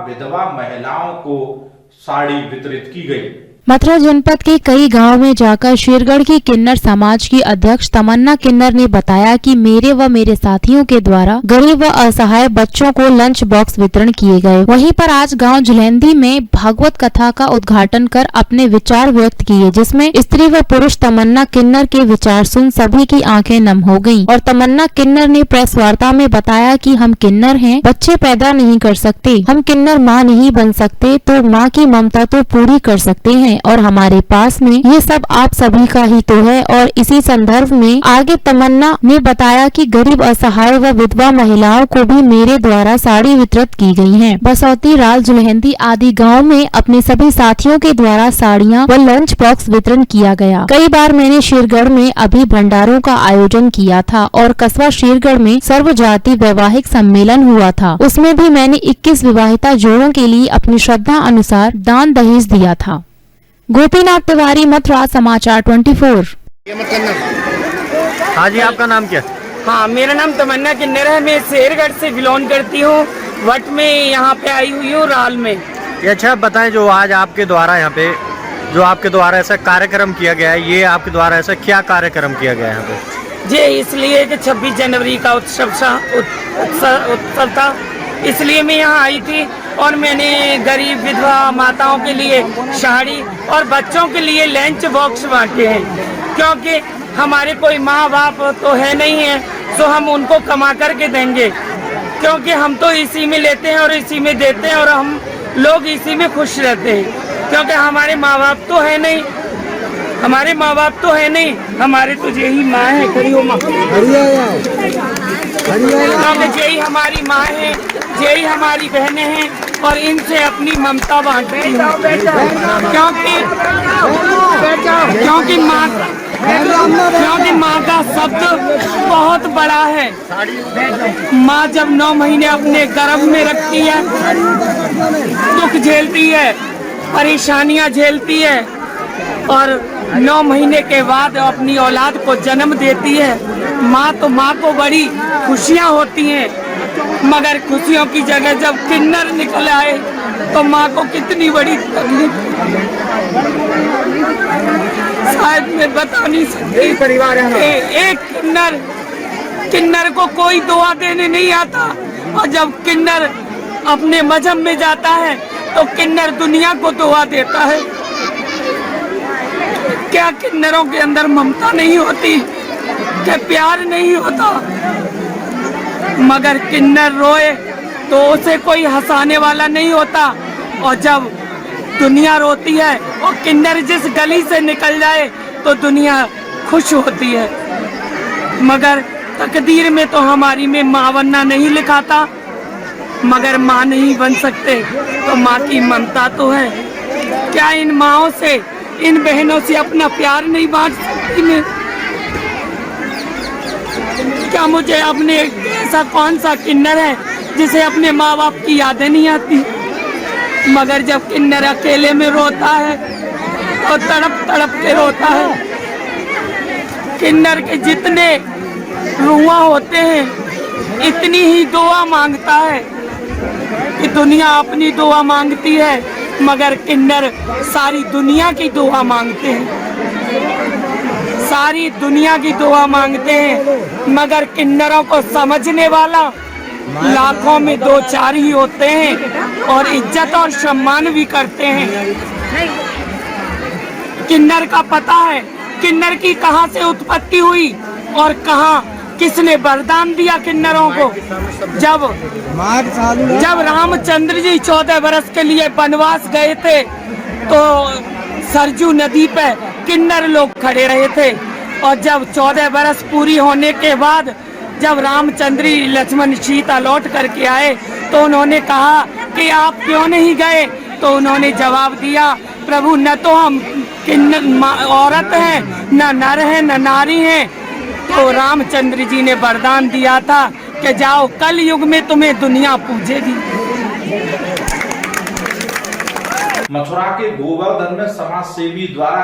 विधवा महिलाओं को साड़ी वितरित की गई। मथुरा जनपद के कई गांवों में जाकर शेरगढ़ की किन्नर समाज की अध्यक्ष तमन्ना किन्नर ने बताया कि मेरे व मेरे साथियों के द्वारा गरीब व असहाय बच्चों को लंच बॉक्स वितरण किए गए। वहीं पर आज गांव झुलेंदी में भागवत कथा का उद्घाटन कर अपने विचार व्यक्त किए, जिसमें स्त्री व पुरुष तमन्ना किन्नर के विचार सुन सभी की आंखें नम हो गयीं। और तमन्ना किन्नर ने प्रेस वार्ता में बताया कि हम किन्नर हैं, बच्चे पैदा नहीं कर सकते, हम किन्नर माँ नहीं बन सकते, तो माँ की ममता तो पूरी कर सकते हैं और हमारे पास में ये सब आप सभी का ही तो है। और इसी संदर्भ में आगे तमन्ना ने बताया कि गरीब, असहाय व विधवा महिलाओं को भी मेरे द्वारा साड़ी वितरित की गई हैं। बसौती, राल, झुलेंदी आदि गाँव में अपने सभी साथियों के द्वारा साड़ियाँ व लंच बॉक्स वितरण किया गया। कई बार मैंने शेरगढ़ में अभी भंडारों का आयोजन किया था और कस्बा शेरगढ़ में सर्व जाति वैवाहिक सम्मेलन हुआ था, उसमें भी मैंने 21 विवाहिता जोड़ों के लिए अपनी श्रद्धा अनुसार दान दहेज दिया था। गोपीनाथ तिवारी, मथुरा समाचार 24। हाँ जी, आपका नाम क्या? हाँ, मेरा नाम तमन्ना किन्नर है। मैं शेरगढ़ से बिलोंग करती हूँ। वट में यहाँ पे आई हुई हूँ, राल में। अच्छा, बताएं जो आज आपके द्वारा यहाँ पे जो आपके द्वारा ऐसा कार्यक्रम किया गया है, ये आपके द्वारा ऐसा क्या कार्यक्रम किया गया है यहाँ पे? जी, इसलिए कि 26 जनवरी का उत्सव था, इसलिए मैं यहाँ आई थी और मैंने गरीब विधवा माताओं के लिए साड़ी और बच्चों के लिए लंच बॉक्स बांटे हैं, क्योंकि हमारे कोई माँ बाप तो है नहीं है, तो हम उनको कमा करके देंगे, क्योंकि हम तो इसी में लेते हैं और इसी में देते हैं और हम लोग इसी में खुश रहते हैं, क्योंकि हमारे माँ बाप तो है नहीं, हमारे माँ बाप तो है नहीं, हमारे तो यही माँ है, खड़ी हो माँ, यही हमारी माँ है, यही हमारी बहनें हैं और इनसे अपनी ममता बांटते हैं, क्योंकि माँ का शब्द बहुत बड़ा है। माँ जब 9 महीने अपने गर्भ में रखती है, दुख झेलती है, परेशानियाँ झेलती है और 9 महीने के बाद अपनी औलाद को जन्म देती है। माँ को बड़ी खुशियाँ होती हैं, मगर खुशियों की जगह जब किन्नर निकल आए तो माँ को कितनी बड़ी तकलीफ, शायद मैं बता नहीं सकती। परिवार है एक किन्नर को कोई दुआ देने नहीं आता, और जब किन्नर अपने मजहब में जाता है तो किन्नर दुनिया को दुआ देता है। क्या किन्नरों के अंदर ममता नहीं होती? क्या प्यार नहीं होता? मगर किन्नर रोए तो उसे कोई हंसाने वाला नहीं होता, और जब दुनिया रोती है और किन्नर जिस गली से निकल जाए तो दुनिया खुश होती है। मगर तकदीर में तो हमारी में माँ बनना नहीं लिखा था, मगर माँ नहीं बन सकते तो माँ की ममता तो है। क्या इन माँओं से, इन बहनों से अपना प्यार नहीं बांट सकती मैं? क्या मुझे अपने ऐसा कौन सा किन्नर है जिसे अपने माँ बाप की यादें नहीं आती? मगर जब किन्नर अकेले में रोता है तो तड़प तड़प के रोता है। किन्नर के जितने रुआ होते हैं इतनी ही दुआ मांगता है कि दुनिया अपनी दुआ मांगती है, मगर किन्नर सारी दुनिया की दुआ मांगते हैं, सारी दुनिया की दुआ मांगते हैं। मगर किन्नरों को समझने वाला लाखों में 2-4 ही होते हैं और इज्जत और सम्मान भी करते हैं। किन्नर का पता है किन्नर की कहां से उत्पत्ति हुई और कहां किसने वरदान दिया किन्नरों को। जब रामचंद्र जी 14 वर्ष के लिए वनवास गए थे तो सरजू नदी पे किन्नर लोग खड़े रहे थे, और जब 14 वर्ष पूरी होने के बाद जब रामचंद्र लक्ष्मण सीता लौट करके आए तो उन्होंने कहा कि आप क्यों नहीं गए? तो उन्होंने जवाब दिया, प्रभु न तो हम औरत हैं, न नर हैं, न नारी हैं। तो रामचंद्र जी ने वरदान दिया था कि जाओ, कल युग में तुम्हें दुनिया पूजेगी। मथुरा के गोवर्धन में समाज सेवी द्वारा